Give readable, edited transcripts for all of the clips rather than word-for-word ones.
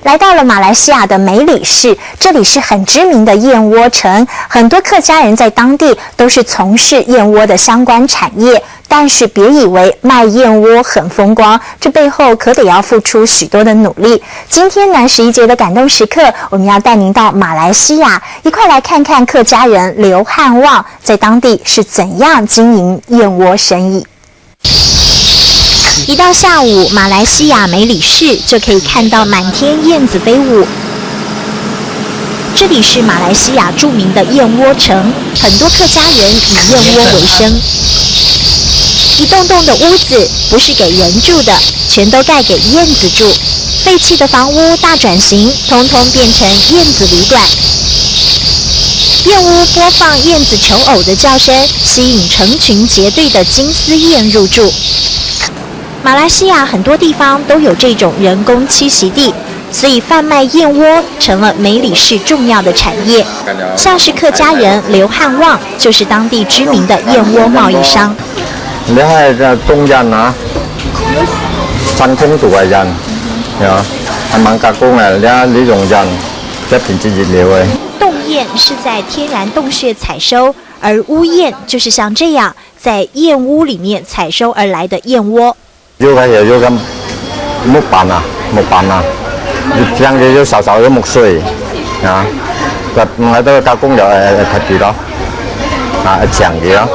来到了马来西亚的梅里市，这里是很知名的燕窝城，很多客家人在当地都是从事燕窝的相关产业。但是别以为卖燕窝很风光，这背后可得要付出许多的努力。今天南11节的感动时刻，我们要带您到马来西亚，一块来看看客家人刘汉旺在当地是怎样经营燕窝生意。一到下午，马来西亚梅里市就可以看到满天燕子飞舞。这里是马来西亚著名的燕窝城，很多客家人以燕窝为生。一栋栋的屋子不是给人住的，全都盖给燕子住。废弃的房屋大转型，通通变成燕子旅馆。燕屋播放燕子求偶的叫声，吸引成群结队的金丝燕入住。马来西亚很多地方都有这种人工栖息地，所以贩卖燕窝成了梅里市重要的产业。像是客家人刘汉旺，就是当地知名的燕窝贸易商。你係工人啊，辛苦做嘅人，係猛加工嘅，呢種人一片之熱料嘅。洞燕是在天然洞穴采收，而屋燕就是像这样在燕屋里面采收而来的燕窝。要咁木板啊，將佢要熟嘅木碎啊，唔係都加工就睇住咯，長嘅咯，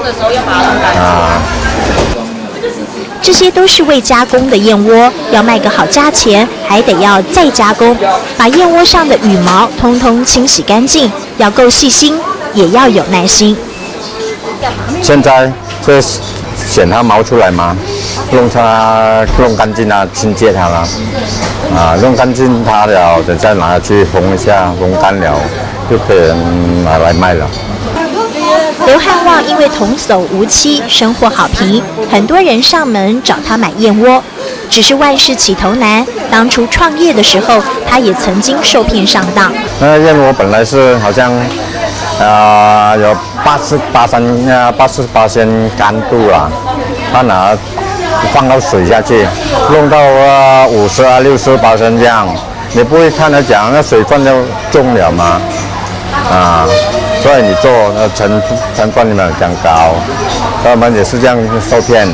这些都是未加工的燕窝，要卖个好价钱，还得要再加工，把燕窝上的羽毛通通清洗干净，要够细心，也要有耐心。現在這選它毛出來嘛，弄乾淨啊，清潔它啦，弄乾淨它了，就再拿去烘一下，烘乾了就可以拿來賣了。刘汉旺因为童叟无欺，收获好评，很多人上门找他买燕窝。只是万事起头难，当初创业的时候，他也曾经受骗上当。那燕窝本来是好像有88%干度啦，他拿放到水下去，弄到50%60%这样，你不会看他讲那水分就重了吗？所以你做成分没有这样高，他们也是这样受骗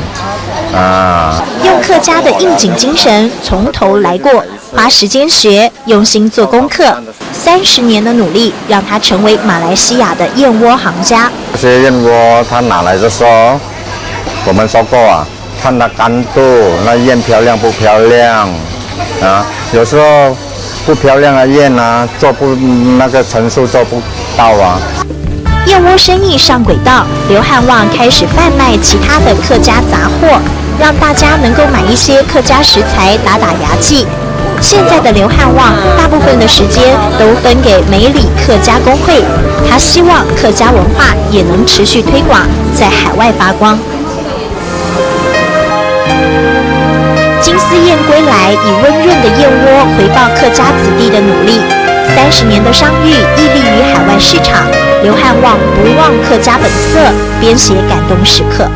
用客家的应景精神从头来过，花时间学，用心做功课，30年的努力让他成为马来西亚的燕窝行家。这些燕窝他拿来的时候，我们说过看它干度，那燕漂亮不漂亮有时候不漂亮的燕做不那个成数做不到燕窝生意上轨道，刘汉旺开始贩卖其他的客家杂货，让大家能够买一些客家食材打牙祭。现在的刘汉旺大部分的时间都分给梅里客家工会，他希望客家文化也能持续推广，在海外发光。金丝燕归来，以温润的燕窝回报客家子弟的努力。30年的商誉屹立于海外市场，刘汉旺不忘客家本色，编写感动时刻。